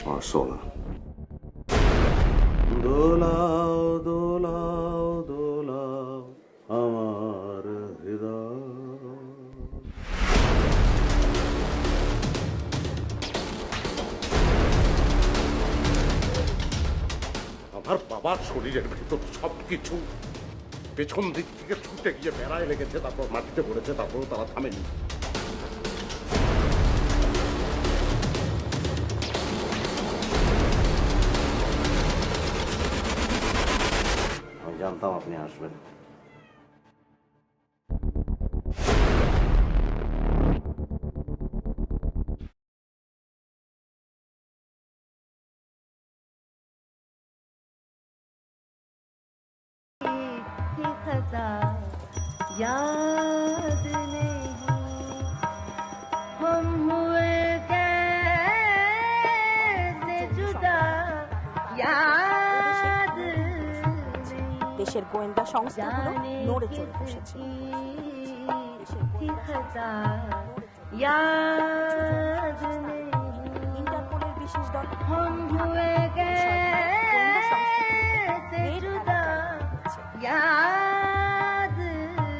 আমার সোনা। দোলাও দোলাও দোলাও আমার হৃদয়। আমার বাবার শরীরের ভেতর সবকিছু পেছন দিক থেকে ছুটে গিয়ে বেড়ায় লেগেছে, তারপর মাটিতে পড়েছে, তারপরও তারা থামেনি। আমি জানতাম আপনি আসবেন। याद नहीं हम हुए कैसे जुदा याद দেশের গোয়েন্দা সংস্থাগুলো নড়ে চড়ে বসেছে। ইন্টারপোলের বিশেষ দল हम हुए कैसे जुदा याद नहीं।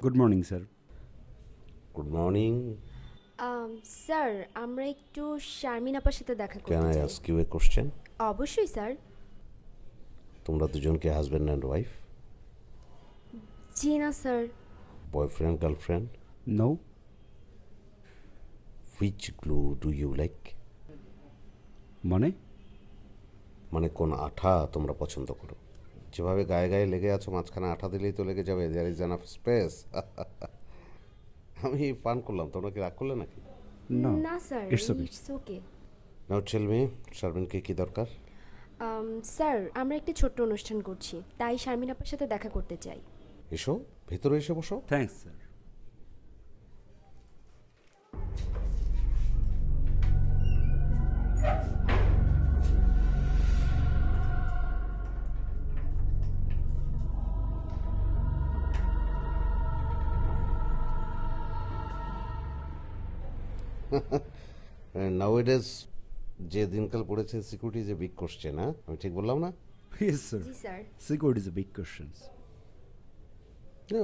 Good morning sir. Good morning. Sir আমরা একটু শারমিন আপার সাথে দেখা ক্যান করতে আই চাই। Ask you a question? অবশ্যই স্যার। তোমরা দুজনকে হাজব্যান্ড অ্যান্ড ওয়াইফ? জি না sir. Boyfriend girlfriend? No. Which glue do you like? মানে কোন আঠা তোমরা পছন্দ করো? যেভাবে গায়ে গায়ে লেগে আছো, মাঝখানে আঠা দিলেই তো লেগে যাবে। There is enough space. আমি পান করলাম, তোমরা কি রাগ করলে নাকি? না sir, It's okay. It's okay. Now tell me, শারমিনকে কি দরকার? স্যার আমরা একটি ছোট্ট অনুষ্ঠান করছি, তাই শারমিন আপার সাথে দেখা করতে চাই। এসো, ভেতরে এসে বসো। Thanks sir. নাওএডেজ যে দিনকাল পড়েছে, security is a big question. হ্যাঁ, আমি ঠিক বললাম না? Yes sir. জি sir. Security is a big questions.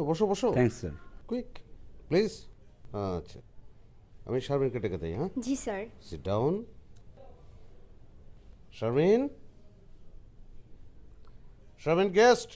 বসো বসো। Thanks sir. Quick please. আচ্ছা, আমি শারমিনকে ডেকে দেই। হ্যাঁ, জি sir. Sit down. Sharmin, Sharmin guest.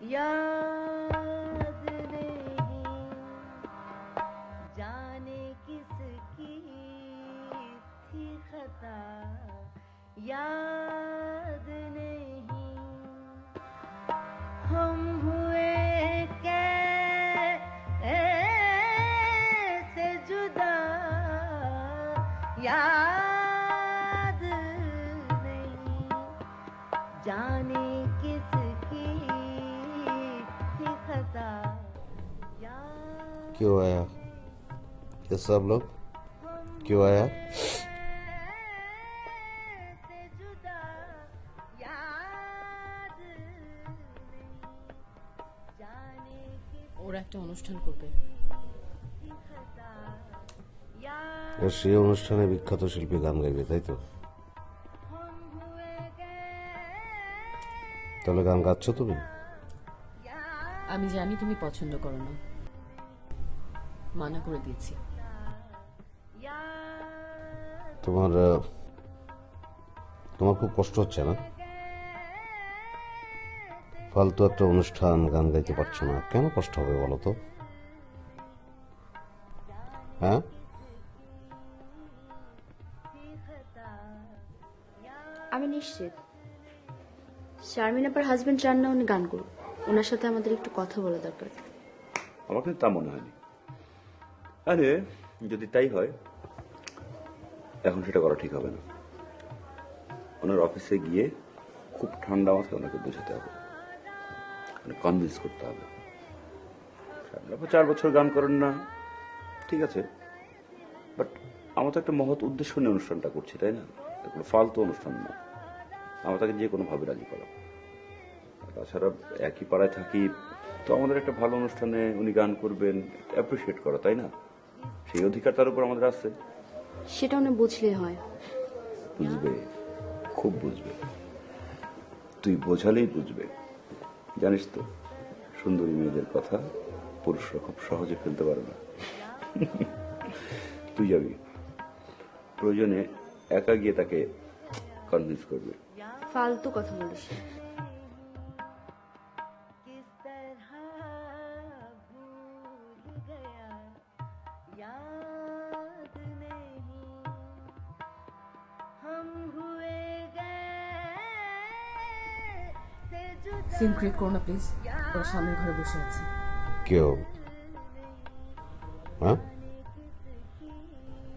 याद नहीं जाने किसकी थी खता याद नहीं हम हुए कैसे जुदा याद नहीं जाने किसकी थी खता क्यों आया ये सब लोग? क्यों आया? कैसे जुदा याद नहीं जाने ওরা একটা অনুষ্ঠান করবে। किसकी खता याद আর সেই অনুষ্ঠানে বিখ্যাত শিল্পী গান গাইবে, তাই তো? हम हुए তাহলে গান গাচ্ছ তুমি? আমি জানি তুমি পছন্দ করো না, মানা করে দিয়েছি। তোমার তোমার খুব কষ্ট হচ্ছে না? ফালতু একটা অনুষ্ঠান, গান গাইতে পারছো না, কেন কষ্ট হবে বলো তো? হ্যাঁ, আমি নিশ্চিত শারমিন আপার হাজবেন্ড চান না উনি গান করুন। ওনার সাথে আমাদের একটু কথা বলা দরকার। আমার কিন্তু তা মনে হয়নি। আরে যদি তাই হয়, এখন সেটা করা ঠিক হবে না। ওনার অফিসে গিয়ে খুব ঠান্ডা মাথায় ওনাকে বোঝাতে হবে, কনভিন্স করতে হবে। 4 বছর গান করেন না, ঠিক আছে, বাট আমরা তো একটা মহৎ উদ্দেশ্য নিয়ে অনুষ্ঠানটা করছি, তাই না? কোনো ফালতু অনুষ্ঠান না। আমরা তাকে যে কোনোভাবে রাজি করা। তাছাড়া একই পাড়ায় থাকি, তো আমাদের একটা ভালো অনুষ্ঠানে উনি গান করবেন, অ্যাপ্রিসিয়েট করা, তাই না? সেই অধিকার তার উপর আমাদের আছে। সেটা উনি বুঝলেই হয়। বুঝবে, খুব বুঝবে। তুই বোঝালেই বুঝবে। জানিস তো, সুন্দরী মেয়েদের কথা পুরুষরা খুব সহজে ফেলতে পারে না। তুই যাবি, প্রয়োজনে একা গিয়ে তাকে কনভিন্স করবে। ফালতু কথা বলিস। किस तरह भूल गया याद नहीं हम हुए कैसे जुदा সিন ক্রিয়েট করো না প্লিজ, ওরা সামনের ঘরে বসে আছে। কেউ? হ্যাঁ,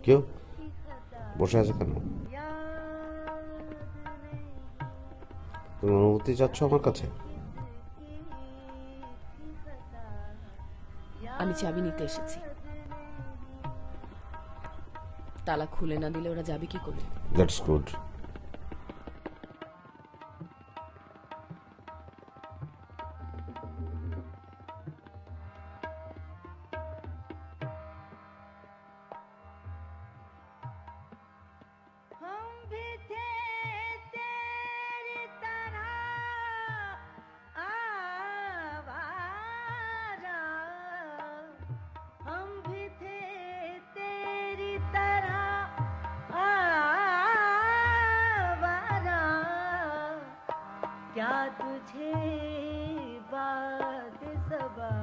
কেউ বসে আছে কেন? তুমি অনুমতি চাচ্ছ আমার কাছে? আমি চাবি নিতে এসেছি, তালা খুলে না দিলে ওরা যাবে কি করে? That's good. हम भी थे तेरी तरह आवारा हम भी थे तेरी तरह आवारा क्या तुझे बात सबा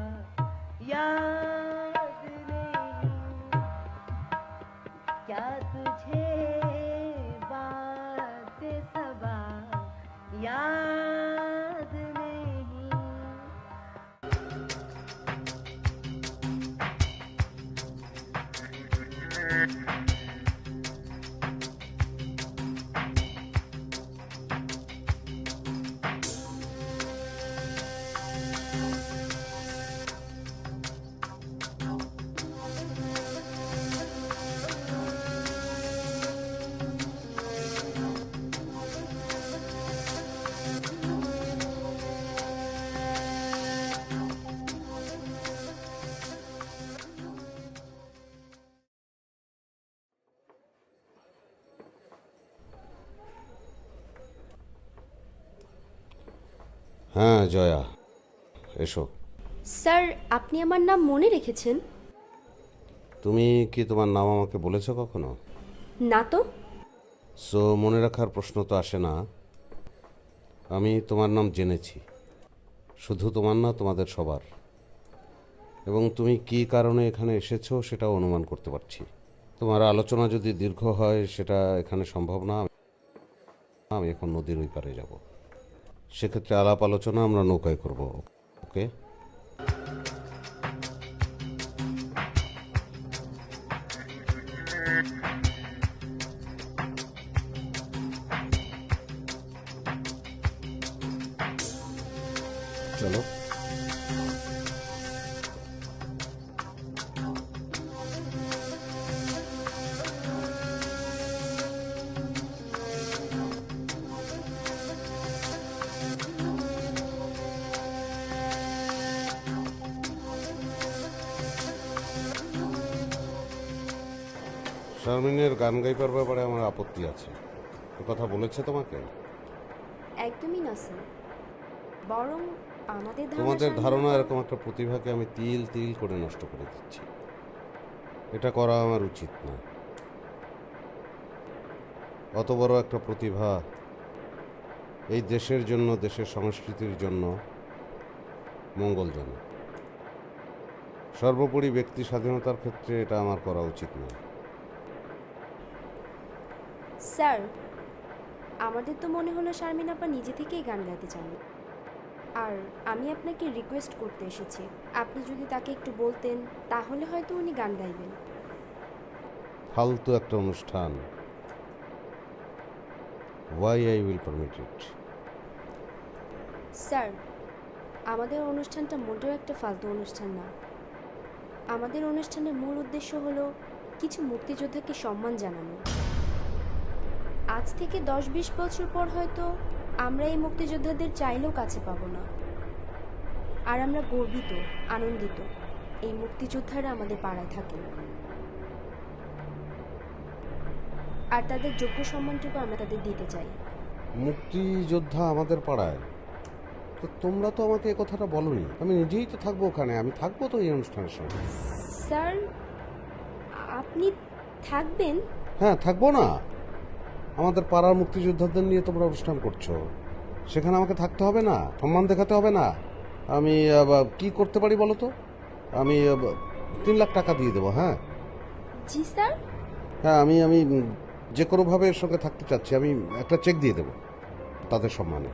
याद नहीं क्या तुझे बात सबा याद नहीं হ্যাঁ জয়া, এসো। স্যার, আপনি আমার নাম মনে রেখেছেন? তুমি কি তোমার নাম আমাকে বলেছো কখনো? না তো। সো মনে রাখার প্রশ্ন তো আসে না। আমি তোমার নাম জেনেছি, শুধু তোমার না, তোমাদের সবার। এবং তুমি কী কারণে এখানে এসেছো সেটাও অনুমান করতে পারছি। তোমার আলোচনা যদি দীর্ঘ হয় সেটা এখানে সম্ভব না। আমি এখন নদীর ওই পারে যাব। সেক্ষেত্রে আলাপ আলোচনা আমরা নৌকায় করব। ওকে? চলো। শারমিনের গান গাইবার ব্যাপারে আমার আপত্তি আছে। এ কথা বলেছে তোমাকে? একদমই না স্যার, বরং আমাদের তোমাদের ধারণা এরকম একটা প্রতিভাকে আমি তিল তিল করে নষ্ট করে দিচ্ছি। এটা করা আমার উচিত না। অত বড় একটা প্রতিভা এই দেশের জন্য, দেশের সংস্কৃতির জন্য মঙ্গলজনক। সর্বোপরি ব্যক্তি স্বাধীনতার ক্ষেত্রে এটা আমার করা উচিত না। স্যার, আমাদের তো মনে হলো শারমিন আপা নিজে থেকেই গান গাইতে চান, আর আমি আপনাকে রিকোয়েস্ট করতে এসেছি। আপনি যদি তাকে একটু বলতেন তাহলে হয়তো উনি গান গাইবেন। ফালতু একটা অনুষ্ঠান। Why I will permit it? Sir, আমাদের অনুষ্ঠানটা মোটেও একটা ফালতু অনুষ্ঠান না। আমাদের অনুষ্ঠানের মূল উদ্দেশ্য হলো কিছু মুক্তিযোদ্ধাকে সম্মান জানানো। আজ থেকে 10-20 বছর পর হয়তো আমরা এই মুক্তিযোদ্ধাদের চাইলেও কাছে পাবো না, আর আমরা গর্বিত, আনন্দিত এই মুক্তিযোদ্ধারা আমাদের পাড়ায় থাকেন, আর তাদের যোগ্য সম্মানটুকু আমরা তাদের দিতে চাই। মুক্তিযোদ্ধা আমাদের পাড়ায়? তো তোমরা তো আমাকে এই কথাটা বলোনি। আমি নিজেই তো থাকবো ওখানে, আমি থাকবো তো এই অনুষ্ঠানের সঙ্গে। স্যার, আপনি থাকবেন? হ্যাঁ, থাকবো না? আমাদের পাড়ার মুক্তিযোদ্ধাদের নিয়ে তোমরা অনুষ্ঠান করছো, সেখানে আমাকে থাকতে হবে না? সম্মান দেখাতে হবে না? আমি কি করতে পারি বলো তো? আমি 3 লাখ টাকা দিয়ে দেবো। হ্যাঁ জি স্যার। হ্যাঁ, আমি আমি যে কোনোভাবে এর সঙ্গে থাকতে চাচ্ছি। আমি একটা চেক দিয়ে দেবো তাদের সম্মানে।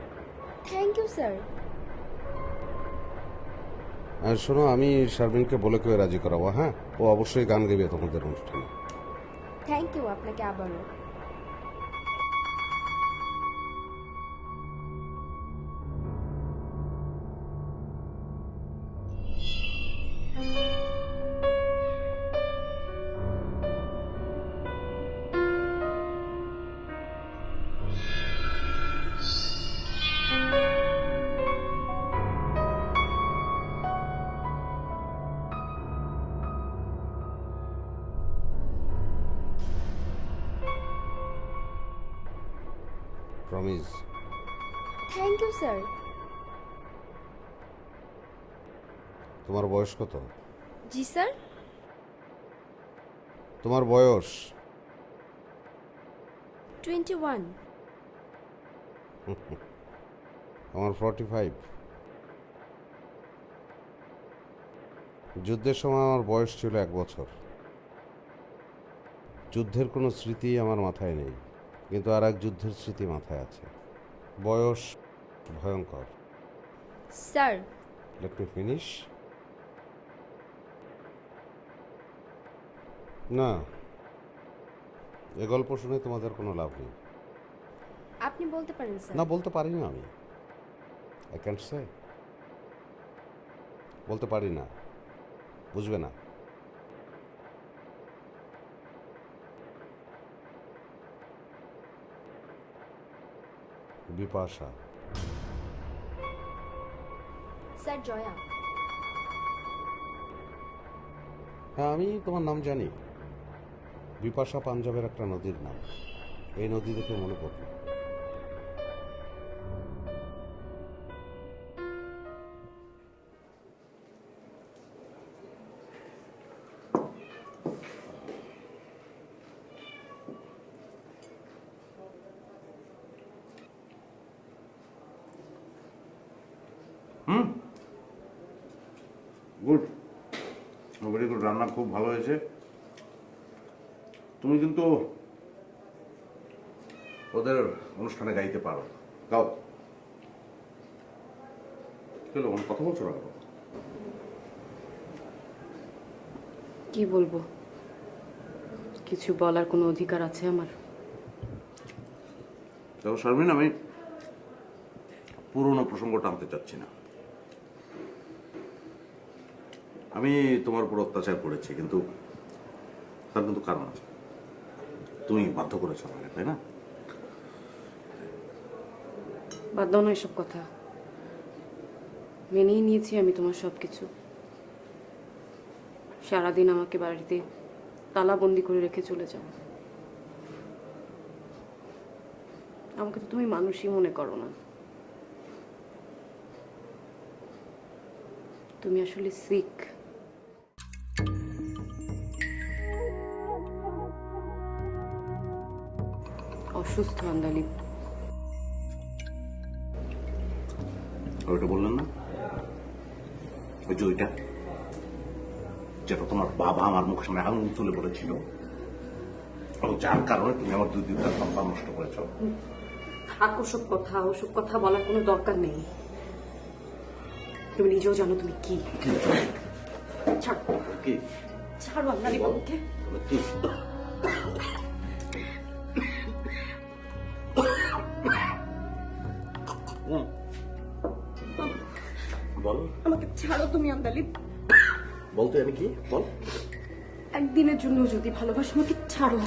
Thank you sir. আর শোনো, আমি শারমিনকে বলে কেউ রাজি করাবো। হ্যাঁ, ও অবশ্যই গান গাইবে তোমাদের অনুষ্ঠানে। থ্যাংক ইউ আপনাকে আবারও। প্রমিস। Thank you sir. তোমার বয়স কত? জি স্যার। তোমার বয়স? 21। আমার 45। যুদ্ধের সময় আমার বয়স ছিল 1 বছর। যুদ্ধের কোনো স্মৃতি আমার মাথায় নেই, কিন্তু আর এক যুদ্ধের স্মৃতি মাথায় আছে। বয়স ভয়ঙ্কর। Sir, let me finish. না, এ গল্প শুনে তোমাদের কোনো লাভ নেই। আপনি বলতে পারেন স্যার। না, বলতে পারি না আমি। আই ক্যান্ট সে। বলতে পারি না, বুঝবে না। বিপাশা। স্যার, জয়া। হ্যাঁ, আমি তোমার নাম জানি। বিপাশা পাঞ্জাবের একটা নদীর নাম। এই নদী দেখে মনে পড়ল। গুড, ভেরি গুড, রান্না খুব ভালো হয়েছে। তুমি কিন্তু ওদের অনুষ্ঠানে গাইতে পারো, গাও। চলো, কথা বলছো না কেন? কি বলবো? কিছু বলার কোনো অধিকার আছে আমার? দেখো শারমিন, আমি পুরনো প্রসঙ্গ টানতে চাচ্ছি না। আমি তোমার উপর অত্যাচার করেছি, কিন্তু তার কিন্তু কারণ আছে। তুমি বাধ্য করেছো আমাকে, তাই না? বাদ দাও না এসব কথা। মেনেই নিয়েছি আমি তোমার সব কিছু। সারাদিন আমাকে বাড়িতে তালাবন্দি করে রেখে চলে যাও। আমাকে তো তুমি মানুষই মনে করো না। তুমি আসলে সিক। অসুস্থ আন্দালিব। ওইটা বললেন না? ওই যে ওইটা, যেটা তোমার বাবা আমার মুখের সামনে আঙুল তুলে বলেছিল, এবং যার কারণে তুমি আমার দুইটা সন্তান নষ্ট করেছ। থাক ওসব কথা, ওসব কথা বলার কোনো দরকার নেই। তুমি নিজেও জানো তুমি কি। ছাড়ো, কি? ছাড়ো আন্দালিব আমাকে। কি? বল, আমাকে ছাড়ো তুমি আন্দালিব। বলতে আমি কি বল? একদিনের জন্য যদি ভালোবাসো আমাকে ছাড়ো।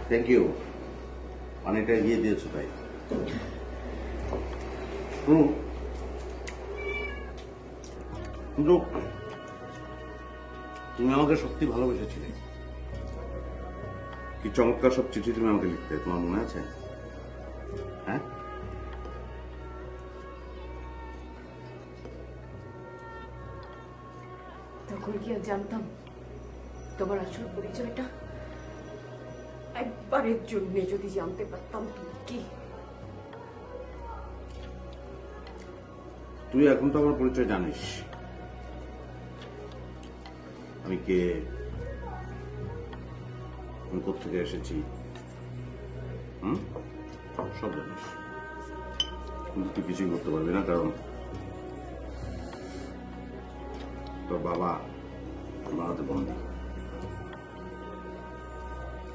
থ্যাংক ইউ, পানিটা এগিয়ে দিয়েছো তাই। কিন্তু তুমি আমাকে সত্যি ভালোবেসেছিলে। কি চমৎকার সব চিঠি তুমি আমাকে লিখতে, তোমার মনে আছে? হ্যাঁ, তখন কি আর জানতাম তোমার আসল পরিচয়টা? একবারের জন্য যদি জানতে পারতাম তুমি কি। তুই এখন তো আমার পরিচয় জানিস। আমি কে, আমি কোথেকে এসেছি, সব জানিস। কিন্তু তুই কিছুই করতে পারবি না, কারণ তোর বাবা আমার হাতে বন্দী।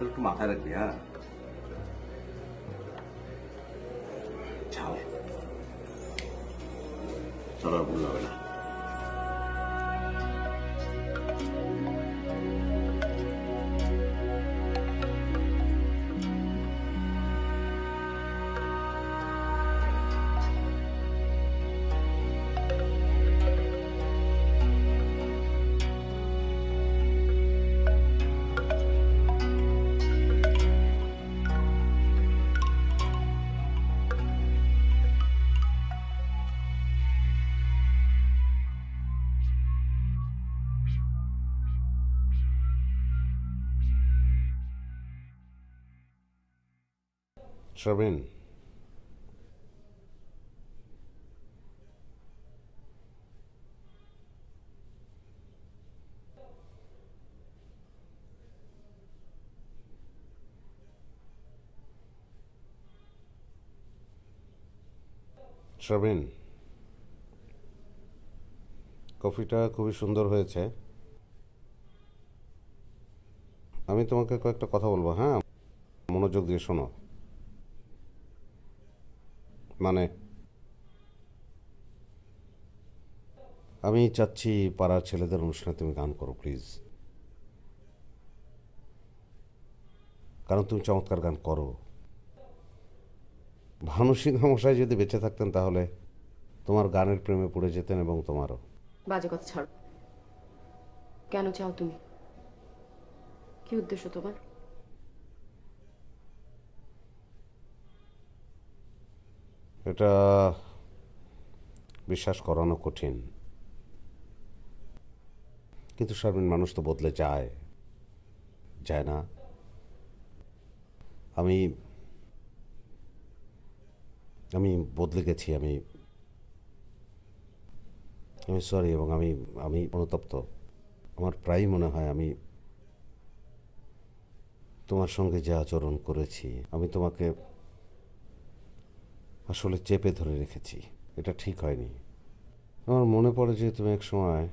একটু মাথায় রাখবি, হ্যাঁ? ছাড়, চলার ভুল হবে না। শারমিন, শারমিন, কফিটা খুবই সুন্দর হয়েছে। আমি তোমাকে কয়েকটা কথা বলবো, হ্যাঁ? মনোযোগ দিয়ে শোনো। মানে, আমি চাচ্ছি পাড়ার ছেলেদের অনুষ্ঠানে তুমি গান করো প্লিজ। কারণ তুমি চমৎকার গান করো। ভানু সিংহ মশাই যদি বেঁচে থাকতেন তাহলে তোমার গানের প্রেমে পড়ে যেতেন, এবং তোমারও। বাজে কথা ছাড়ো। কেন চাও তুমি? কি উদ্দেশ্য তোমার? এটা বিশ্বাস করানো কঠিন, কিন্তু শারমিন, মানুষ তো বদলে যায়। যায় না। আমি আমি বদলে গেছি, আমি সরি, এবং আমি অনুতপ্ত। আমার প্রায়ই মনে হয় আমি তোমার সঙ্গে যে আচরণ করেছি, আমি তোমাকে আসলে চেপে ধরে রেখেছি। এটা ঠিক হয়নি। আমার মনে পড়ে যে তুমি এক সময়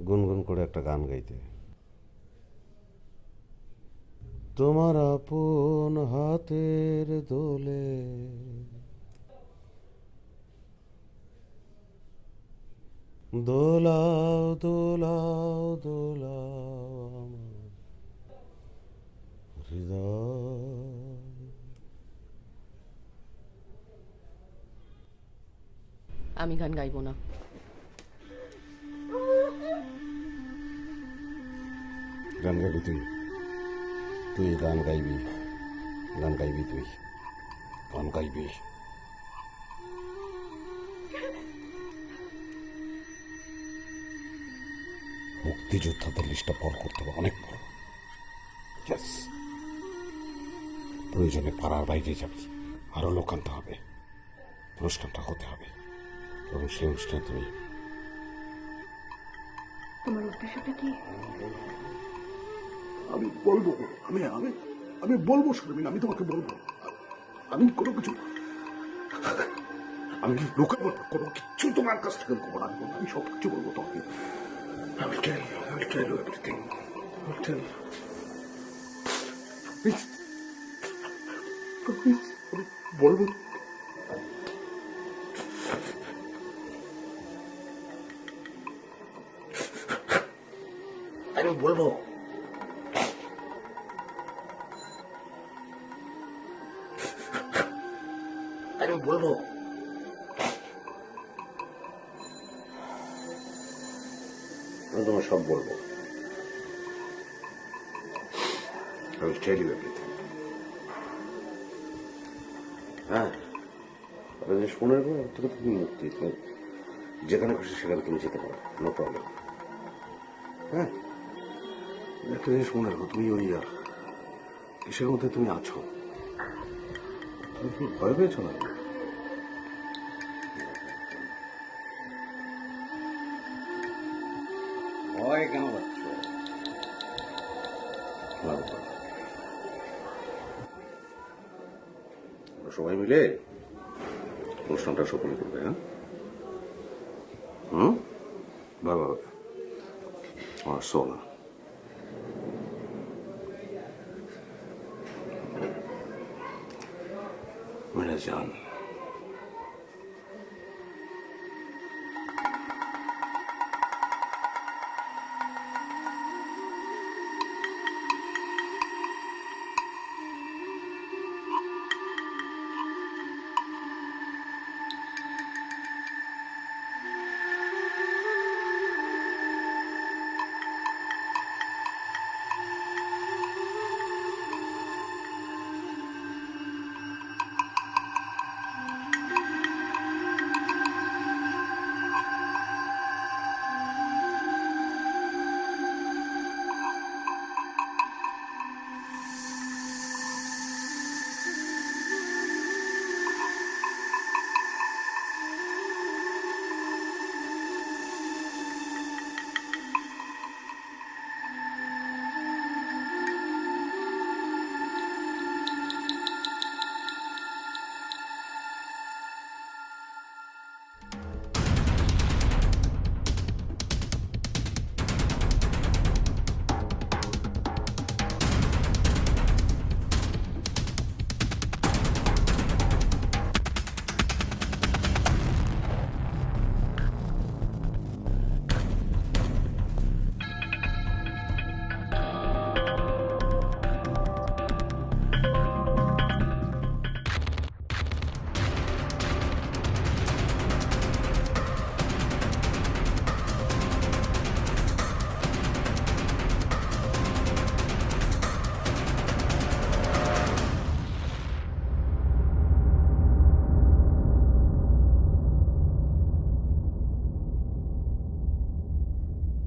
গুনগুন করে একটা গান গাইতে। তোমার আপন হাতের দোলে দোলাও দোলাও দোলাও আমার হৃদয়। আমি গান গাইবো না। গান গাইবি তুই? তুই গান গাইবি? গান গাইবি তুই? গান গাইবি? মুক্তিযোদ্ধাদের লিস্টটা বড় করতে হবে, অনেক বড়। ইয়েস, প্রয়োজনে পাড়ার বাইরে যাবি, আরো লোক আনতে হবে, অনুষ্ঠানটা হতে হবে, এবং সেই অনুষ্ঠানে তুমি তোমার উদ্দেশ্যটা কি? আমি বলবো, আমি আমি আমি বলবো শারমিন, আমি তোমাকে বলবো। আমি কোনো কিছু, আমি লুকাবো না, কোনো কিছু তোমার কাছ থেকে লুকাবো না। আমি সব কিছু বলবো তোমাকে। I will tell you everything. I will tell you. Please. Please. বলবো। আমি বলবো। আমি বলবো। আমি তোমার সব বলবো। I will tell you everything. হ্যাঁ, শোনার পর থেকে তুমি মুক্তি, যেখানে খুশি সেখানে তুমি যেতে পারো, নো প্রবলেম। হ্যাঁ, একটা জিনিস মনে রাখো, তুমি ওই কিসের মধ্যে তুমি আছো, তুমি কি ভয় পেয়েছো না? ভয় কেন পাচ্ছ? সবাই মিলে অনুষ্ঠানটা সফল করবে। হ্যাঁ, ভালো হবে। আমার সোনা, মেরা জান,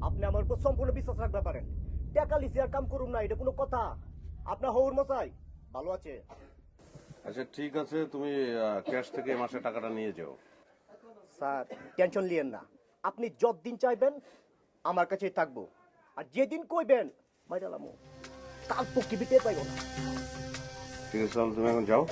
আপনি আমার উপর সম্পূর্ণ বিশ্বাস রাখতে পারেন। টাকা লিসি আর কাম করুম না, এটা কোনো কথা? আপনার হৌর মশাই ভালো আছে? আচ্ছা ঠিক আছে, তুমি ক্যাশ থেকে এই মাসে টাকাটা নিয়ে যাও। স্যার টেনশন লিয়েন না, আপনি যতদিন চাইবেন আমার কাছেই থাকবো, আর যেদিন কইবেন মাইরালামো কাল পক্ষিবিতে পাইব না। ঠিক আছে, তাহলে তুমি এখন যাও।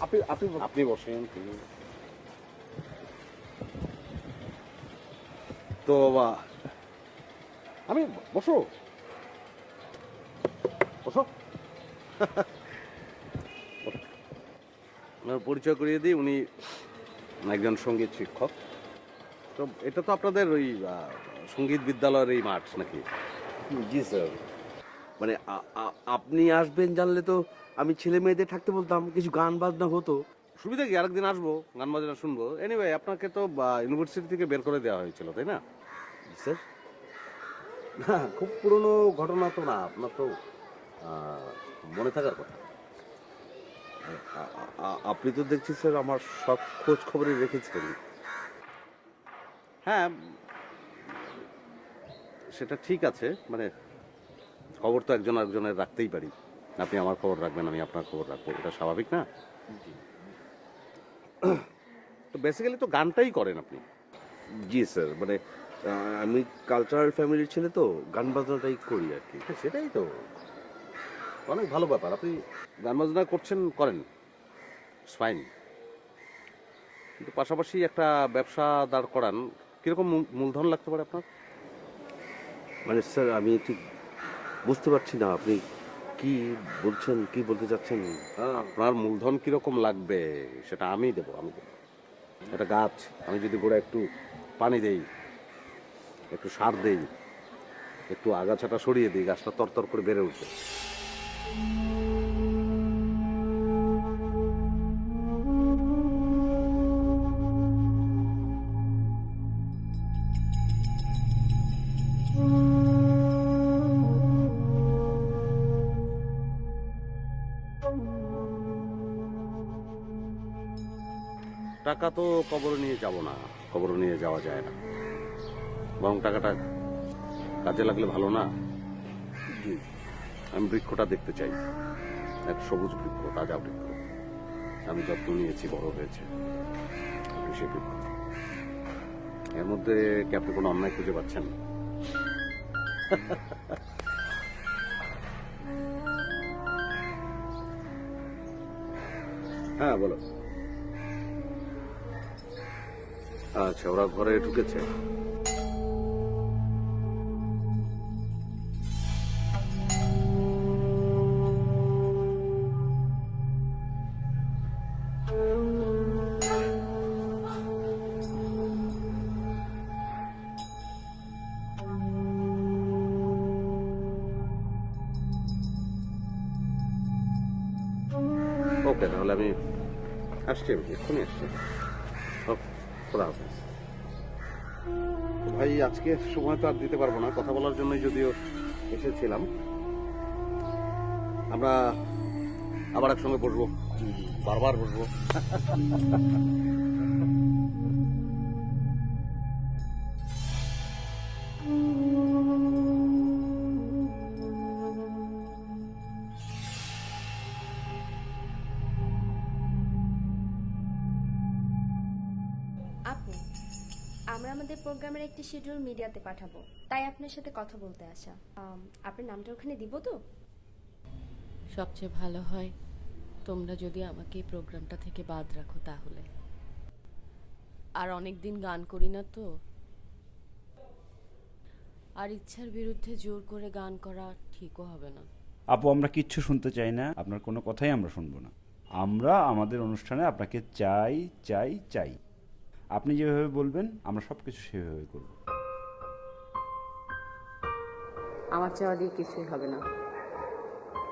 আপনি আপনি আপনি বসেন। তো আমি বসো বসো। পরিচয় করিয়ে দিই, উনি একজন সঙ্গীত শিক্ষক। তো এটা তো আপনাদের ওই সঙ্গীত বিদ্যালয়ের এই মাঠ নাকি? জি স্যার, মানে আপনি আসবেন জানলে তো আমি ছেলে মেয়েদের থাকতে বলতাম, কিছু গান বাজনা হতো। সুবিধা কি, আরেকদিন আসবো, গান বাজনা শুনবো। এনিওয়ে আপনাকে তো ইউনিভার্সিটি থেকে বের করে দেওয়া হয়েছিল, তাই না? স্যার না, খুব পুরনো ঘটনা তো না, আপনার তো মনে থাকার কথা। আপনি তো দেখছি স্যার আমার সব খোঁজ খবরই রেখেছেন। হ্যাঁ, সেটা ঠিক আছে, মানে খবর তো একজন আরেকজনের রাখতেই পারি। আপনি আমার খবর রাখবেন, আমি আপনার খবর রাখবো, এটা স্বাভাবিক না? তো বেসিক্যালি তো গানটাই করেন আপনি। জি স্যার, মানে আমি কালচারাল ফ্যামিলির ছেলে, তো গান বাজনাটাই করি আর কি। সেটাই তো অনেক ভালো ব্যাপার, আপনি গান বাজনা করছেন, করেন, ফাইন। কিন্তু পাশাপাশি একটা ব্যবসা দাঁড় করান, কিরকম মূলধন লাগতে পারে আপনার? মানে স্যার আমি ঠিক বুঝতে পারছি না আপনি কি বলছেন, কি বলতে চাচ্ছেন। আপনার মূলধন কিরকম লাগবে সেটা আমি দেবো। একটা গাছ আমি যদি গোড়া একটু পানি দেই, একটু সার দেই, একটু আগাছাটা সরিয়ে দিই, গাছটা তরতর করে বেড়ে উঠবে। টাকা তো কবরে নিয়ে যাব না, কবরে নিয়ে যাওয়া যায় না, বরং টাকাটা কাজে লাগলে ভালো না? আমি বৃক্ষটা দেখতে চাই, এক সবুজ বৃক্ষ, তাজা বৃক্ষ, আমি যত্ন নিয়েছি, বড় হয়েছে সে বৃক্ষ। এর মধ্যে কি আপনি কোনো অন্যায় খুঁজে পাচ্ছেন? হ্যাঁ বলো। আচ্ছা, ওরা ঘরে ঢুকেছে? ওকে, তাহলে আমি আসছি, আমি এক্ষুনি আসছি। খোদা হাফেজ। ভাই, আজকে সময় তো আর দিতে পারবো না, কথা বলার জন্যই যদিও এসেছিলাম। আমরা আবার একসঙ্গে বসবো, বারবার বসবো। আপু, আমরা আমাদের প্রোগ্রামের একটি শিডিউল মিডিয়াতে পাঠাবো, তাই আপনার সাথে কথা বলতে আসা। আপনার নামটা ওখানে দিব তো? সবচেয়ে ভালো হয় তোমরা যদি আমাকে এই প্রোগ্রামটা থেকে বাদ রাখো তাহলে। আর অনেক দিন গান করি না তো, আর ইচ্ছার বিরুদ্ধে জোর করে গান করা ঠিকও হবে না। আপু, আমরা কিচ্ছু শুনতে চাই না, আপনার কোনো কথাই আমরা শুনবো না। আমরা আমাদের অনুষ্ঠানে আপনাকে চাই চাই চাই। আপনি যেভাবে বলবেন আমরা সব কিছু সেভাবে করব। আমার চাওয়া দিয়ে কিছুই হবে না।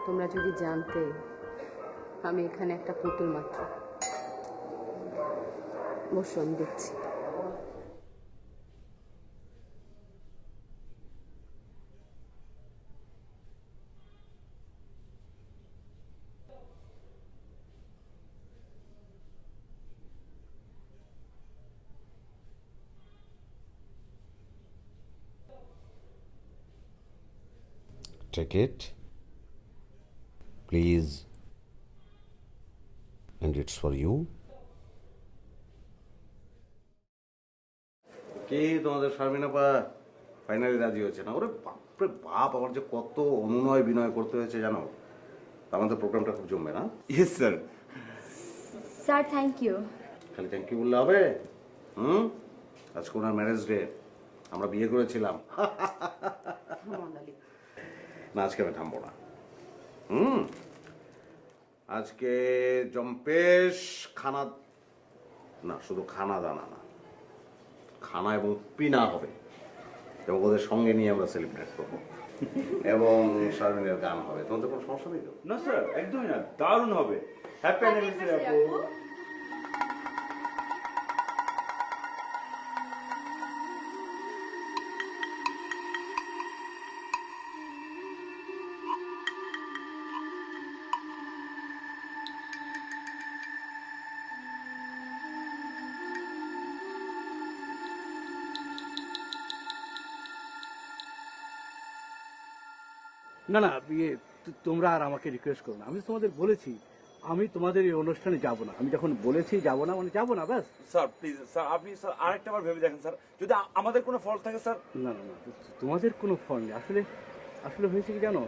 তোমরা যদি জানতে আমি এখানে একটা পুতুল মাত্র। বসো, আমি দেখছি। Take it, please, and it's for you. কে তোমাদের শারমিন আপা ফাইনালি রাজি হয়েছে না? ওরে বাপরে বাপ, আমার যে কত অনুনয় বিনয় করতে হয়েছে জানো। আমাদের প্রোগ্রামটা খুব জমবে না? Yes sir. Sir thank you. খালি থ্যাংক ইউ বললে হবে? আজকে ওনার ম্যারেজ ডে, আমরা বিয়ে করেছিলাম। না, আজকে আমি থামবো না। আজকে জম্পেশ খানা, না শুধু খানা দানা না, খানা এবং পিনা হবে, এবং ওদের সঙ্গে নিয়ে আমরা সেলিব্রেট করবো, এবং শারমিনের গান হবে। তোমাদের কোনো সমস্যা নেই তো? না স্যার, একদমই না, দারুণ হবে। হ্যাপি অ্যানিভার্সারি আপু। না না, তোমরা আর আমাকে রিকোয়েস্ট করো না। আমি তোমাদের বলেছি আমি তোমাদের এই অনুষ্ঠানে যাব না। আমি যখন বলেছি যাব না মানে যাব না, ব্যাস। স্যার প্লিজ স্যার, আপনি স্যার আরেকটা বার ভেবে দেখেন স্যার, যদি আমাদের কোনো ফল্ট থাকে স্যার। না না না, তোমাদের কোনো ফল নেই। আসলে আসলে হয়েছে কি জানো,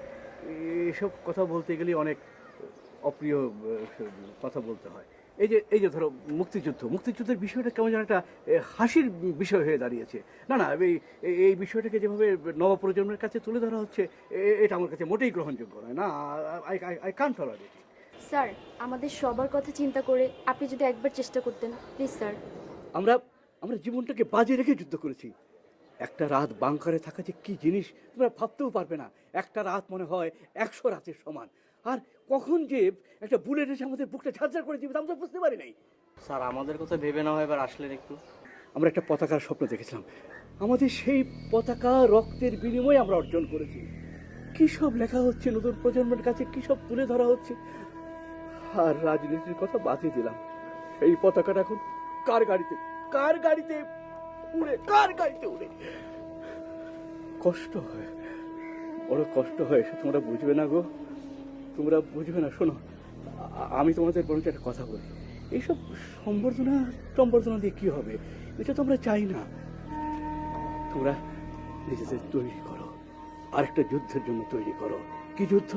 এসব কথা বলতে গেলে অনেক অপ্রিয় কথা বলতে হয়। এই যে ধরো মুক্তিযুদ্ধের বিষয়টা কেমন যেন একটা হাসির বিষয় হয়ে দাঁড়িয়েছে। না না, এই বিষয়টাকে যেভাবে নবপ্রজন্মের কাছে তুলে ধরা হচ্ছে, এটা আমার কাছে মোটেই গ্রহণযোগ্য নয়। না, I can't tolerate it. Sir, আমাদের সবার কথা চিন্তা করে আপনি যদি একবার চেষ্টা করতেন প্লিজ স্যার। আমরা জীবনটাকে বাজি রেখে যুদ্ধ করেছি। একটা রাত বাংকারে থাকা যে কি জিনিস তোমরা ভাবতেও পারবে না। একটা রাত মনে হয় 100 রাতের সমান। আর কখন যে একটা বুলেট এসে আমাদের বুকটা ঝাঁঝার করে দিবে আমরা বুঝতে পারি নাই। স্যার, আমাদের কথা ভেবে না হয় এবার আসলেন একটু। আমরা একটা পতাকার স্বপ্ন দেখেছিলাম। আমাদের সেই পতাকা রক্তের বিনিময়ে আমরা অর্জন করেছি। কি সব লেখা হচ্ছে নতুন প্রজন্মের কাছে, কি সব তুলে ধরা হচ্ছে। আর রাজনীতির কথা বাদই দিলাম। এই পতাকাটা এখন কার গাড়িতে উড়ে। কষ্ট হয়, বড় কষ্ট হয়। তোমরা বুঝবে না গো, তোমরা বুঝবে না। শোনো, আমি তোমাদের বরং একটা কথা বলি। এইসব সম্বর্ধনা দিয়ে কি হবে? এটা তো আমরা চাই না। তোমরা নিজেদের তৈরি করো, আরেকটা যুদ্ধের জন্য তৈরি করো। কি যুদ্ধ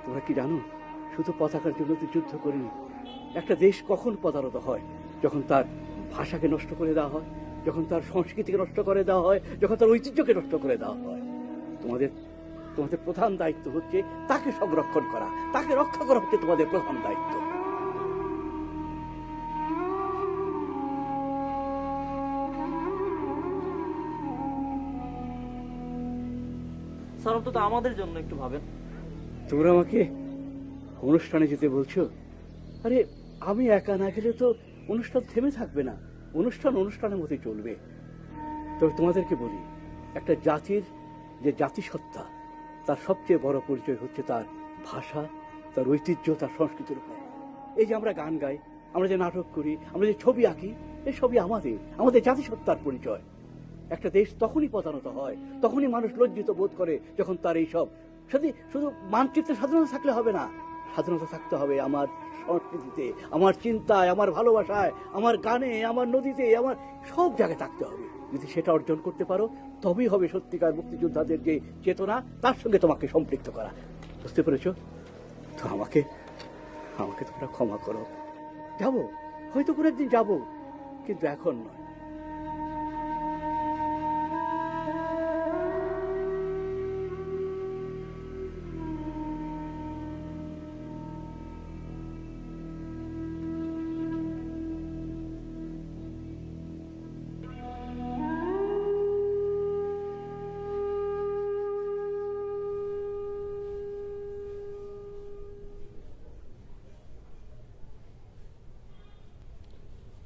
তোমরা কি জানো? শুধু পতাকার জন্য তো যুদ্ধ করিনি। একটা দেশ কখন পদারত হয়? যখন তার ভাষাকে নষ্ট করে দেওয়া হয়, যখন তার সংস্কৃতিকে নষ্ট করে দেওয়া হয়, যখন তার ঐতিহ্যকে নষ্ট করে দেওয়া হয়। তোমাদের প্রধান দায়িত্ব হচ্ছে তাকে সংরক্ষণ করা, তাকে রক্ষা করা হচ্ছে তোমাদের প্রধান দায়িত্ব। স্যার, অন্তত আমাদের জন্য একটু ভাবেন। তোমরা আমাকে অনুষ্ঠানে যেতে বলছো? আরে আমি একা না গেলে তো অনুষ্ঠান থেমে থাকবে না। অনুষ্ঠানের মতোই চলবে। তবে তোমাদেরকে বলি, একটা জাতির যে জাতিসত্তা, তার সবচেয়ে বড় পরিচয় হচ্ছে তার ভাষা, তার ঐতিহ্য, তার সংস্কৃতির উপর। এই যে আমরা গান গাই, আমরা যে নাটক করি, আমরা যে ছবি আঁকি, এই সবই আমাদের জাতিসত্তার পরিচয়। একটা দেশ তখনই পদানত হয়, তখনই মানুষ লজ্জিত বোধ করে, যখন তার এইসব শুধু মানচিত্রে স্বাধীনতা থাকলে হবে না। স্বাধীনতা থাকতে হবে আমার সংস্কৃতিতে, আমার চিন্তায়, আমার ভালোবাসায়, আমার গানে, আমার নদীতে, আমার সব জায়গায় থাকতে হবে। যদি সেটা অর্জন করতে পারো, তবেই হবে সত্যিকার মুক্তিযোদ্ধাদের যে চেতনা, তার সঙ্গে তোমাকে সম্পৃক্ত করা। বুঝতে পেরেছো তো? আমাকে তোমরা ক্ষমা করো। যাবো, হয়তো কোনো একদিন যাবো, কিন্তু এখন নয়।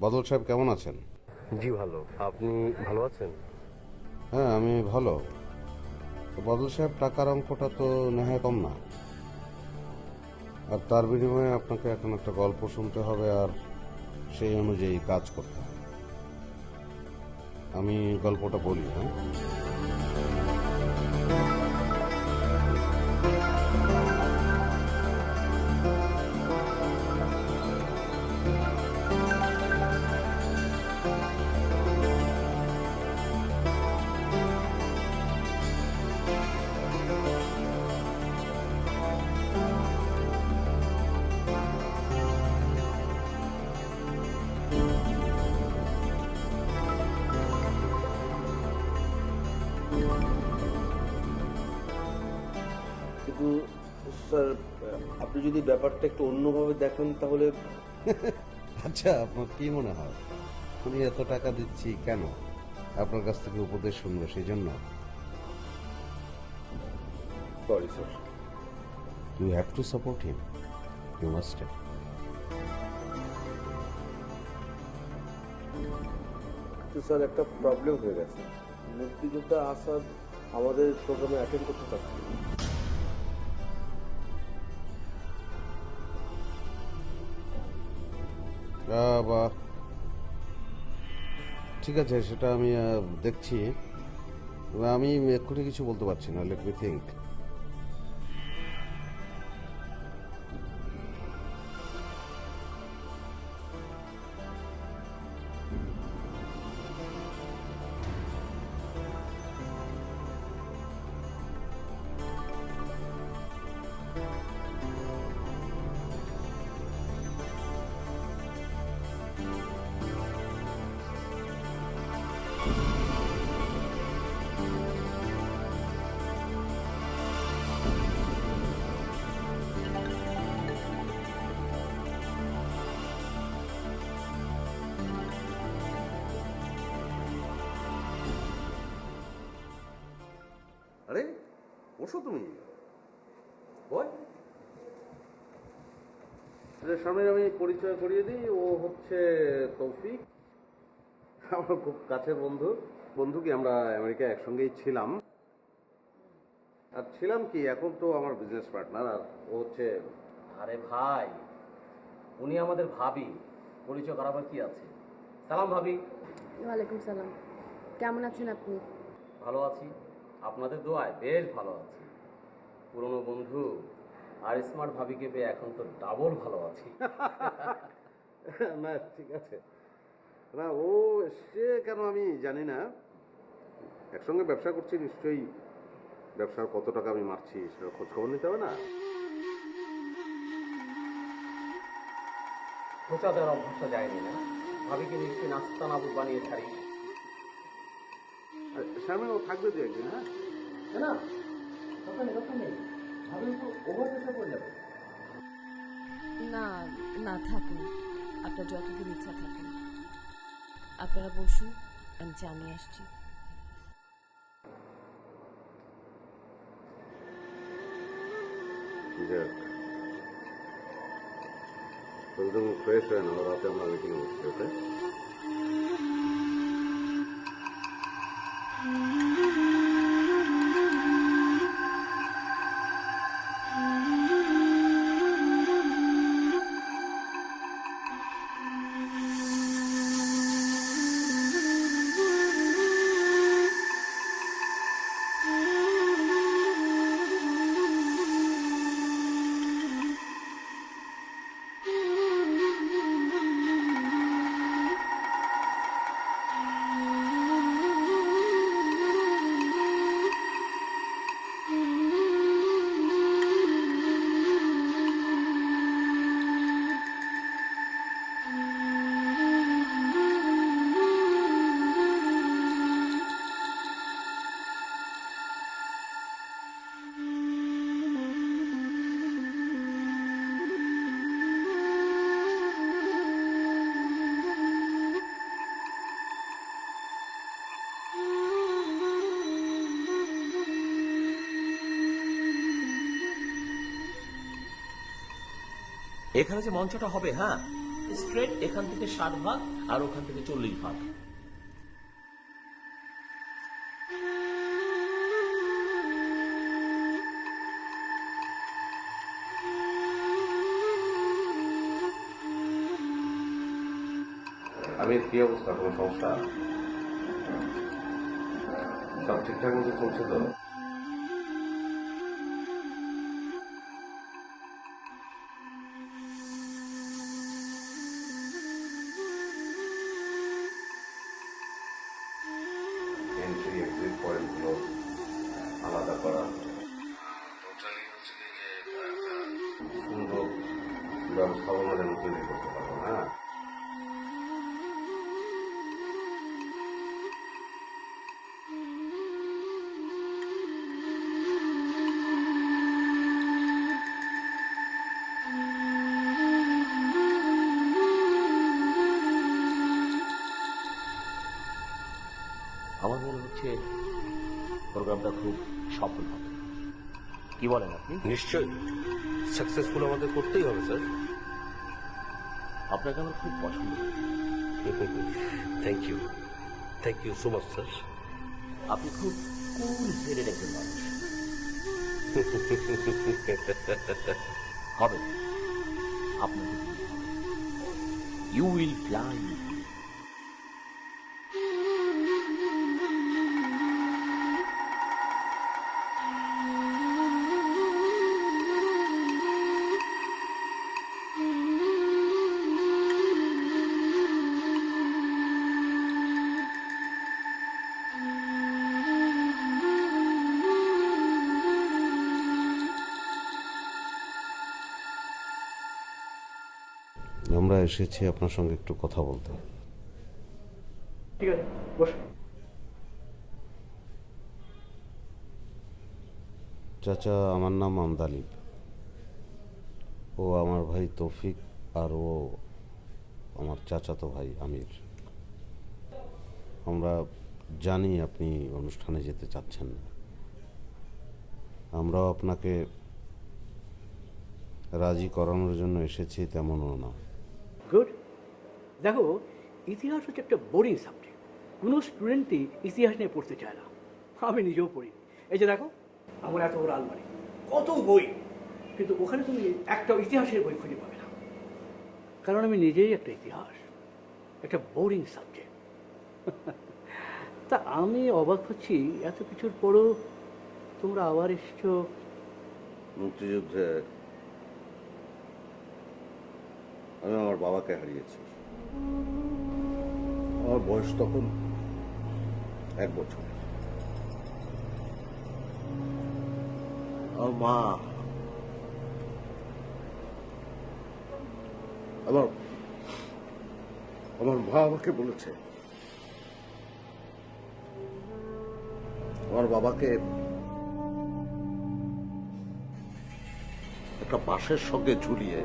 বদল সাহেব কেমন আছেন? জি ভালো, আপনি ভালো আছেন? হ্যাঁ, আমি ভালো। তো বদল সাহেব, টাকার অঙ্কটা তো নেহায় কম না, আর তার বিনিময়ে আপনাকে এখন একটা গল্প শুনতে হবে আর সেই অনুযায়ী কাজ করতে হবে। আমি গল্পটা বলি। হ্যাঁ, কিন্তু স্যার, আপনি যদি ব্যাপারটা একটু অন্যভাবে দেখেন তাহলে। আচ্ছা, আপনার কি মনে হয় উনি এত টাকা দিচ্ছি কেন? আপনার কাছ থেকে উপদেশ শুনবো সেই জন্য? Sorry sir. You have to support him, you must. কিন্তু স্যার, একটা প্রবলেম হয়ে গেছে। মুক্তিযোদ্ধা আসাদ আমাদের প্রোগ্রামে অ্যাটেন্ড করতে চাচ্ছি। বাহ, ঠিক আছে, সেটা আমি দেখছি। আমি এক্ষুনি কিছু বলতে পারছি না। Let me think. আরে বসো তুমি। সামনে আমি পরিচয় করিয়ে দিই, ও হচ্ছে তৌফিক, আমার খুব কাছের বন্ধু। বন্ধু কি, আমরা আমেরিকা একসঙ্গেই ছিলাম, আর ছিলাম কি, এখন তো আমার বিজনেস পার্টনার। আর ও হচ্ছে। আরে ভাই, উনি আমাদের ভাবি, পরিচয় করাবার কি আছে? সালাম ভাবি। ওয়ালাইকুম সালাম। কেমন আছেন আপনি? ভালো আছি, আপনাদের দোয়ায় বেশ ভালো আছি। পুরনো বন্ধু আর স্মার্ট ভাবিকে পেয়ে এখন তো ডাবল ভালো আছি। না, ঠিক আছে। না, ও সে কেন আমি জানি না, একসঙ্গে ব্যবসা করছি, নিশ্চয়ই ব্যবসার কত টাকা আমি মারছি সেটা খোঁজ খবর নিতে হবে না? খোঁচা দেওয়ার অভ্যাসটা যায়নি না? ভাবিকে নিশ্চয়ই নাস্তা নাবুদ বানিয়ে ছাড়ি। সামনে ও থাকবে দু একদিন। হ্যাঁ না, কথা নেই। ভাবি তো ওভার প্রেশার পড়ে যাবে। না না, থাকুন, আপনার যতদিন ইচ্ছা থাকুন। আপনারা বসুন, আমি চা নিয়ে আসছি। একদম ফ্রেশ হয় না, রাতে আমরা মিটিং বসছি। ওকে, এখানে যে মঞ্চটা হবে, হ্যাঁ, স্ট্রেট এখান থেকে 60 ভাগ আর ওখান থেকে 40 ভাগ। আমি কি অবস্থা, কোনো সমস্যা? সব ঠিকঠাক মতো চলছে তো? এন্ট্রি এক্সিট পয়েন্টগুলো আলাদা করা, টোটালি হচ্ছে কি যে সুন্দর ব্যবস্থাপনা যেন তৈরি করতে পারবো। হ্যাঁ, আমার মনে হচ্ছে প্রোগ্রামটা খুব সফল হবে। কি বলেন আপনি? নিশ্চয়ই সাকসেসফুল আমাদের করতেই হবে স্যার। আপনাকে আমার খুব পছন্দ। Thank you so much sir. আপনি খুব কুল হেডেড একজন মানুষ। হবে আপনাকে, ইউ উইল ফ্লাই। আমরা এসেছি আপনার সঙ্গে একটু কথা বলতে। ঠিক আছে, বস। চাচা, আমার নাম আমদালিব, ও আমার ভাই তৌফিক, আর ও আমার চাচাতো ভাই আমির। আমরা জানি আপনি অনুষ্ঠানে যেতে চাচ্ছেন না, আমরাও আপনাকে রাজি করানোর জন্য এসেছি তেমনও না। গুড। দেখো, ইতিহাস হচ্ছে একটা বোরিং সাবজেক্ট, কোনো স্টুডেন্টই ইতিহাস নিয়ে পড়তে চায় না। আমি নিজেও পড়ি। এই যে দেখো, আমার এত বড় আলমারি, কত বই, কিন্তু ওখানে তুমি একটা ইতিহাসের বই খুঁজে পাবে না, কারণ আমি নিজেই একটা ইতিহাস, একটা বোরিং সাবজেক্ট। তা আমি অবাক হচ্ছি, এত কিছুর পরও তোমরা আবার এসছো। মুক্তিযুদ্ধে আমি আমার বাবাকে হারিয়েছি। আমার বয়স তখন 1 বছর। আমার মা আমাকে বলেছে আমার বাবাকে একটা বাঁশের সঙ্গে ঝুলিয়ে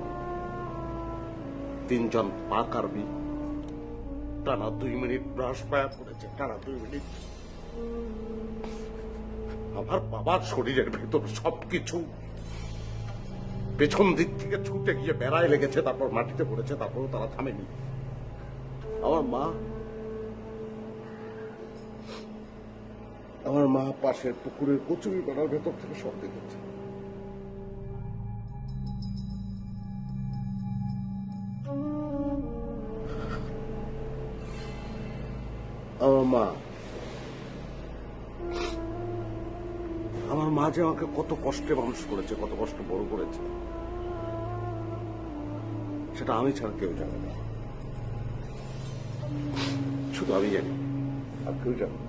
3 জন পাক আর্মি টানা 2 মিনিট ব্রাশ পায়া পড়েছে, টানা 2 মিনিট। আমার বাবার শরীরের ভেতর সবকিছু পেছন দিক থেকে ছুটে গিয়ে বেড়ায় লেগেছে, তারপর মাটিতে পড়েছে, তারপরও তারা থামেনি। আমার মা পাশের পুকুরের কচুরি পাড়ার ভেতর থেকে সব দেখেছে। আমার মা যে আমাকে কত কষ্টে মানুষ করেছে, কত কষ্ট বড় করেছে, সেটা আমি ছাড়া কেউ জানে না। শুধু আমি জানি, আর কেউ জানে না।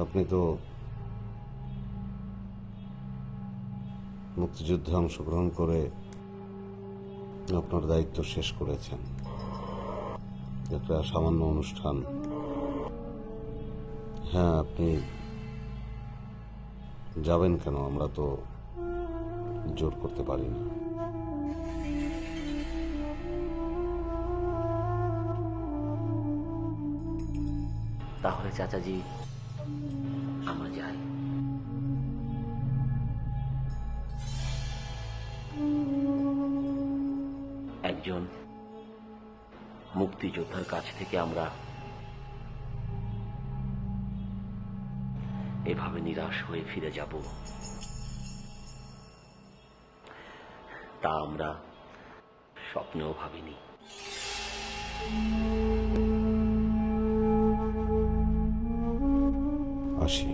আপনি তো মুক্তিযুদ্ধে অংশগ্রহণ করে আপনার দায়িত্ব শেষ করেছেন। একটা সামান্য অনুষ্ঠান, হ্যাঁ, আপনি যাবেন কেন? আমরা তো জোর করতে পারি না। তাহলে চাচাজি আমরা যাই। একজন মুক্তিযোদ্ধার কাছ থেকে আমরা এভাবে নিরাশ হয়ে ফিরে যাব তা আমরা স্বপ্নেও ভাবিনি। আসি।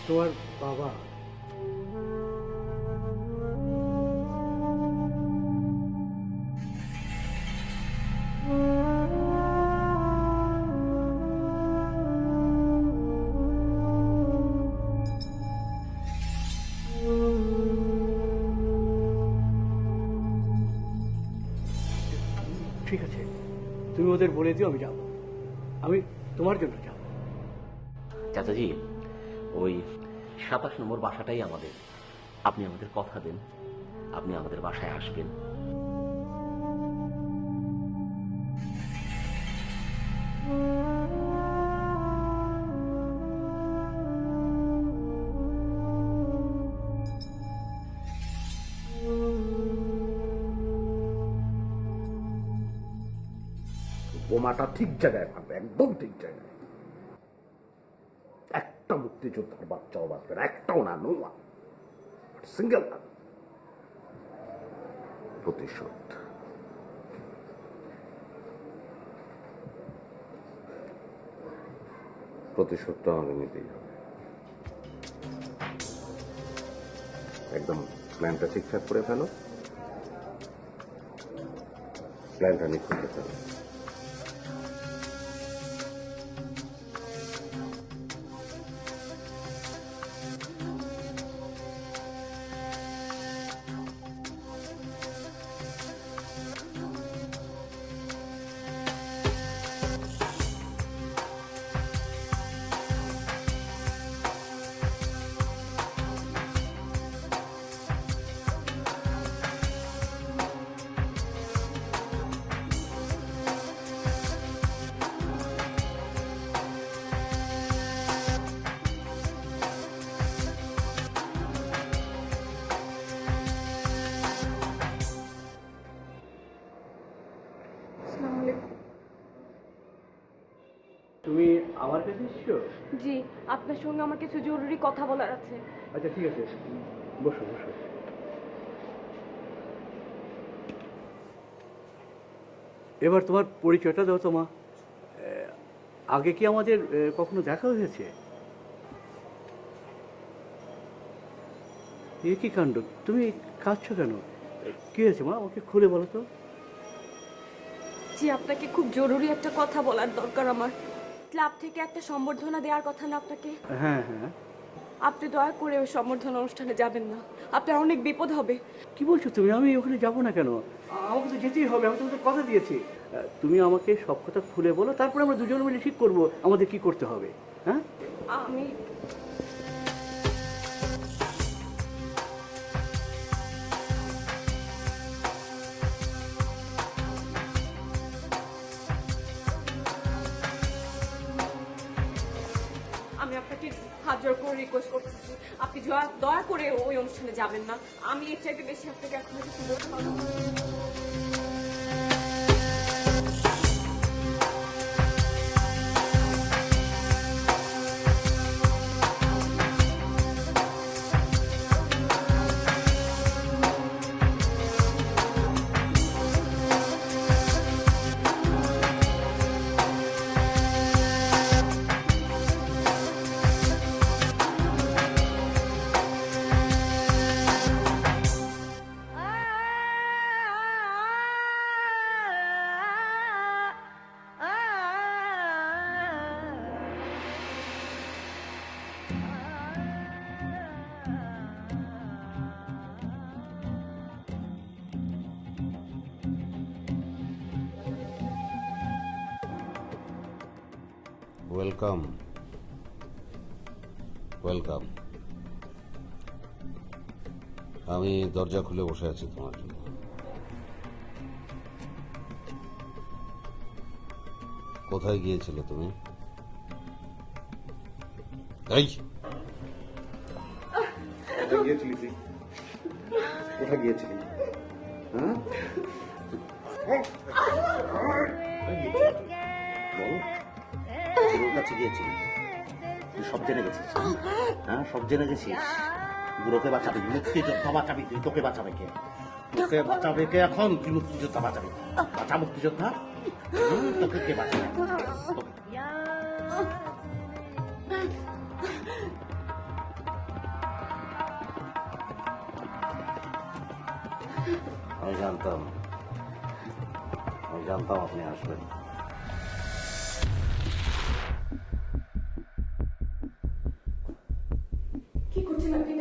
তোমার বাবা ঠিক আছে, তুমি ওদের বলে দিও আমি যাব, আমি তোমার জন্য যাব। চাচাজি ওই 27 নম্বর বাসাটাই আমাদের। আপনি আমাদের কথা দেন, আপনি আমাদের বাসায় আসবেন। বোমাটা ঠিক জায়গায় ফাটবে, একদম ঠিক জায়গায়। একটা মুক্তিযোদ্ধার বাচ্চাও বাঁচবে না, একটাও না, নো ওয়ান, সিঙ্গেল না। প্রতিশোধ, প্রতিশোধটা আমাকে নিতেই হবে। একদম প্ল্যানটা ঠিকঠাক করে ফেলো, প্ল্যানটা নিখুঁত ফেলো। তুমি আমার কাছে এসেছো? জি, আপনার সঙ্গে আমার কিছু জরুরি কথা বলার আছে। আচ্ছা ঠিক আছে, বসো বসো। এবার তোমার পরিচয়টা দাও তো মা। আগে কি আমাদের কখনো দেখা হয়েছে? এ কি কাণ্ড, তুমি কাঁদছো কেন? কি হয়েছে মা, আমাকে খুলে বলো তো। জি, আপনাকে খুব জরুরি একটা কথা বলার দরকার আমার। ক্লাব থেকে একটা সম্বর্ধনা দেওয়ার কথা না আপনাকে? হ্যাঁ হ্যাঁ। আপনি দয়া করে ওই সম্বর্ধনা অনুষ্ঠানে যাবেন না, আপনার অনেক বিপদ হবে। কি বলছো তুমি? আমি ওখানে যাবো না কেন? আমাকে তো যেতেই হবে, আমি তোমাদের কথা দিয়েছি। তুমি আমাকে সব কথা খুলে বলো, তারপরে আমরা দুজন মিলে ঠিক করবো আমাদের কি করতে হবে। হ্যাঁ, আমি আমি আপনাকে হাত জোড় করে রিকোয়েস্ট করতেছি, আপনি দয়া করে ওই অনুষ্ঠানে যাবেন না। আমি এর চাইতে বেশি আপনাকে এখন কিছু বলতে পারবো না। Welcome, welcome. আমি দরজা খুলে বসে আছি তোমার জন্য। কোথায় গিয়েছিলে তুমি? এই কোথায় গিয়েছিলি তুই? কোথায় গিয়েছিলি? হ্যাঁ বল, বুড়োর কাছে গিয়েছিলি? তুই সব জেনে গেছিস? হ্যাঁ সব জেনে গেছিস? বুড়োকে বাঁচাবি, মুক্তিযোদ্ধা বাঁচাবি তুই। তোকে বাঁচাবে কে? তোকে বাঁচাবে কে এখন? তুই মুক্তিযোদ্ধা বাঁচাবি? বাঁচা মুক্তিযোদ্ধা। তোকে কে বাঁচাবে? আমি জানতাম আপনি আসবেন। কি করছেন আপনি?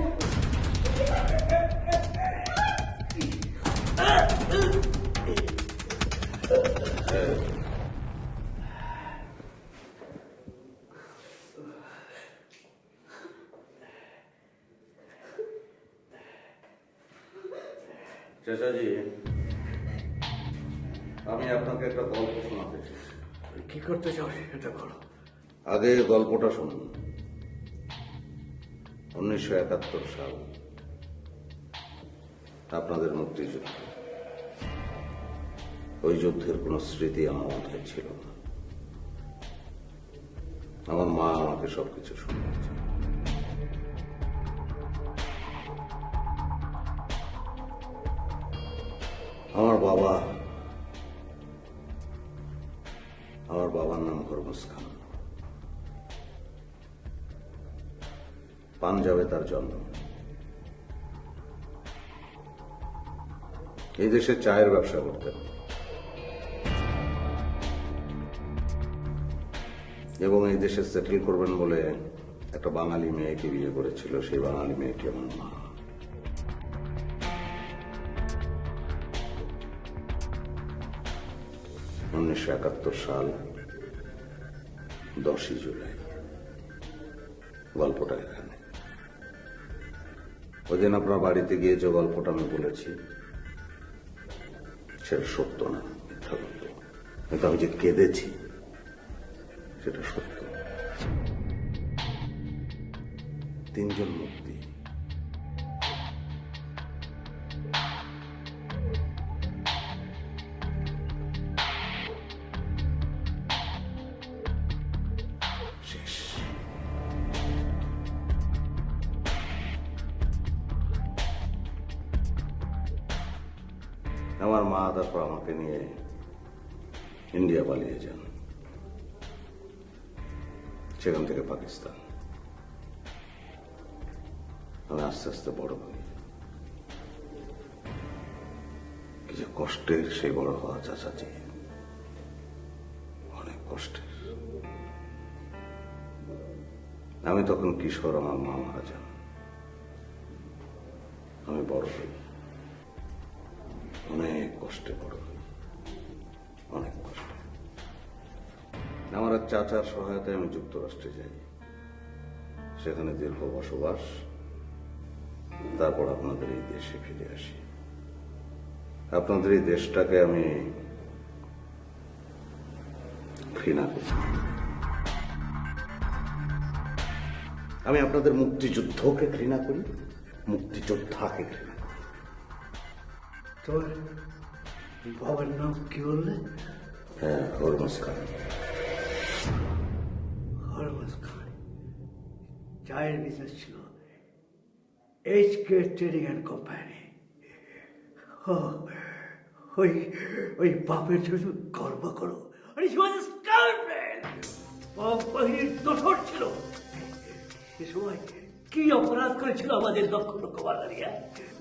চাচাজি, আমি আপনাকে একটা গল্প শোনাতে চাই। কি করতে চাও সেটা বলো। আগে গল্পটা শুনুন। 1971 সাল, আপনাদের মুক্তিযুদ্ধ। ওই যুদ্ধের কোন স্মৃতি আমার মাথায় ছিল না। আমার মা আমাকে সবকিছু শুনিয়েছে। আমার বাবার নাম হরমুজ খান। পাঞ্জাবে তার জন্ম। এই দেশে চায়ের ব্যবসা করতেন এবং এই দেশে সেটেল করবেন বলে একটা বাঙালি মেয়েকে বিয়ে করেছিল। সেই বাঙালি মেয়েটি আমার মা। $1971 সাল 10ই জুলাই। গল্পটা এখানে। ওই দিন আপনার বাড়িতে গিয়ে যে গল্পটা আমি বলেছি সেটা সত্য না, মিথ্যা গল্প। কিন্তু আমি যে কেঁদেছি সেটা সত্য। 3 জন মুক্তি। আমার মা তারপর আমাকে নিয়ে ইন্ডিয়া পালিয়ে যান, সেখান থেকে পাকিস্তান। আমি আস্তে আস্তে বড় হই। কি যে কষ্টের সেই বড় হওয়া চাচাজি, অনেক কষ্টের। আমি তখন কিশোর, আমার মা মারা যান। আমি বড় হই, অনেক কষ্টে বড় হই, অনেক কষ্টে। আমার এক চাচার সহায়তায় আমি যুক্তরাষ্ট্রে যাই, সেখানে দীর্ঘ বসবাস। তারপর আপনাদের এই দেশে ফিরে আসি। আপনাদের এই দেশটাকে আমি ঘৃণা করি। আমি আপনাদের মুক্তিযুদ্ধকে ঘৃণা করি, মুক্তিযোদ্ধাকে ঘৃণা করি। তোর বাবার নাম কি বললে? হ্যাঁ, হরমুজ খান। হরমুজ খান চায়ের বিজনেস ছিল, এইচকে ট্রেডিং অ্যান্ড কোম্পানি। ওই বাপের জন্য গর্ব করো। আরে হি ওয়াজ স্কারপ্যান্ট, বাহিনীর দোসর ছিল। সে সময় কি অপরাধ করেছিল আমাদের লক্ষ লক্ষ বাঙালিরা?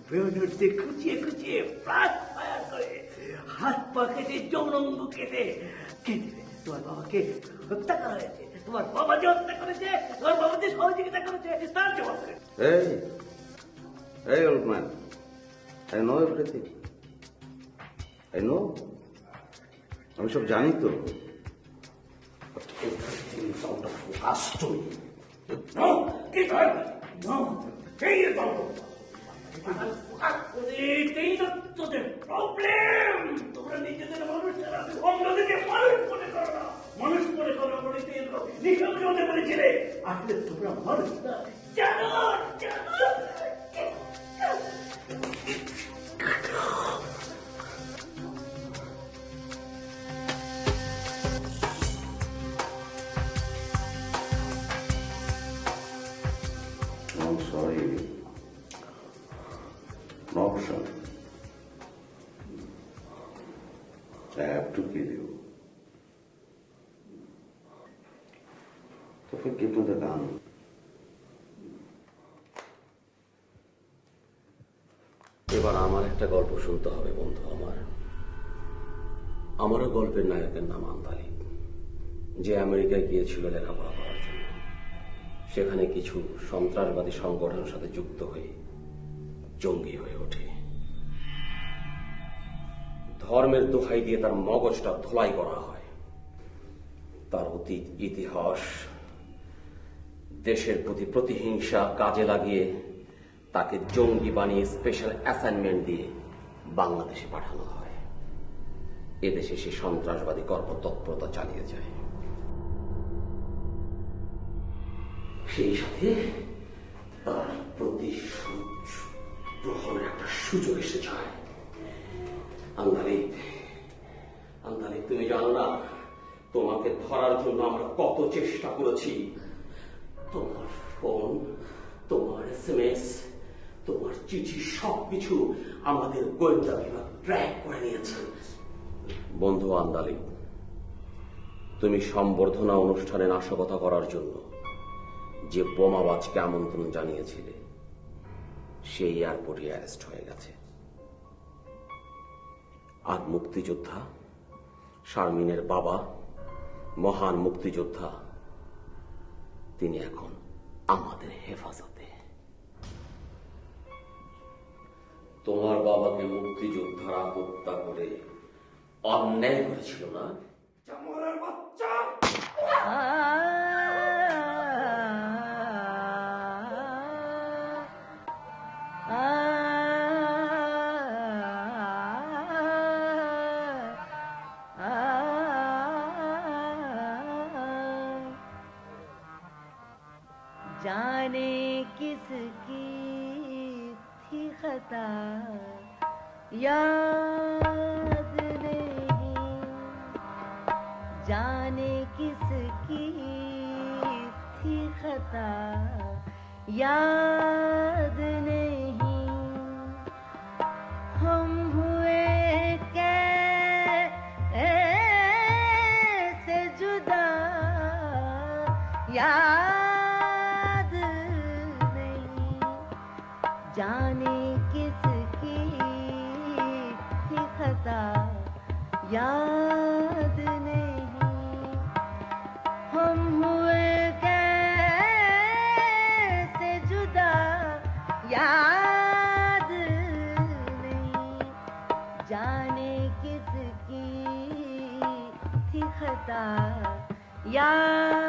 বেরোনোর দিয়ে খুঁচিয়ে খুঁচিয়ে প্রাণ ফায়ার করে, হাত পা কেটে, যৌনাঙ্গ কেটে তোমার বাবাকে হত্যা করা হয়েছে। তোমার বাবা যে হত্যা করেছে, তোমার বাবা যে সহযোগিতা করেছে, তার জবাব দেবে। Hey, old man, I know everything. I know. আমি সব জানি তো। But everything is out of focus to me. No, keep on. No, stay alone. এইটাই তো তোদের প্রবলেম। তোমরা নিজেদের মানুষেরা অন্যদিকে মানুষ মনে করো না। মানুষ মনে করো বলিতে নিঃসঙ্গ হতে পেরেছিলে, আসলে তোমরা মানুষ না। জানো I'm sorry. No option. I have to kill you. So give me the gun. এবার আমার একটা গল্প শুনতে হবে বন্ধু আমার। আমারও গল্পের নায়কের নাম আন্দালিব, যে আমেরিকায় গিয়েছিল লেখাপড়া করার জন্য। সেখানে কিছু সন্ত্রাসবাদী সংগঠনের সাথে যুক্ত হয়ে জঙ্গি হয়ে ওঠে। ধর্মের দোহাই দিয়ে তার মগজটা ধোলাই করা হয়। তার অতীত ইতিহাস, দেশের প্রতি প্রতিহিংসা কাজে লাগিয়ে তাকে জঙ্গি বানিয়ে স্পেশাল অ্যাসাইনমেন্ট দিয়ে বাংলাদেশে পাঠানো হয়। এদেশে সে সন্ত্রাসবাদী কর্মতৎপরতা চালিয়ে যায়। সেই সাথে তার প্রতিশোধ গ্রহণের একটা সুযোগ এসে যায়। আন্দালিব, তুমি জানো না তোমাকে ধরার জন্য আমরা কত চেষ্টা করেছি। তোমার ফোন, তোমার SMS, তোমার চিঠি সবকিছু আমাদের গোয়েন্দা বিভাগ ট্র্যাক করে নিয়েছে। বন্ধু আন্দালিব, তুমি সম্বর্ধনা অনুষ্ঠানে নাশকতা করার জন্য যে বোমাবাজকে আমন্ত্রণ জানিয়েছিলে, সেই এয়ারপোর্টে অ্যারেস্ট হয়ে গেছে। আর মুক্তিযোদ্ধা শারমিনের বাবা, মহান মুক্তিযোদ্ধা, তিনি এখন আমাদের হেফাজতে। তোমার বাবাকে মুক্তিযোদ্ধারা হত্যা করে অন্যায় করেছিল না? জামলের বাচ্চা! जाने किसकी थी खता याद नहीं, जाने किसकी थी खता याद नहीं, हम हुए कैसे जुदा याद नहीं, जाने किसकी थी खता याद नहीं, हम हुए कैसे जुदा याद नहीं, जाने किसकी थी खता याद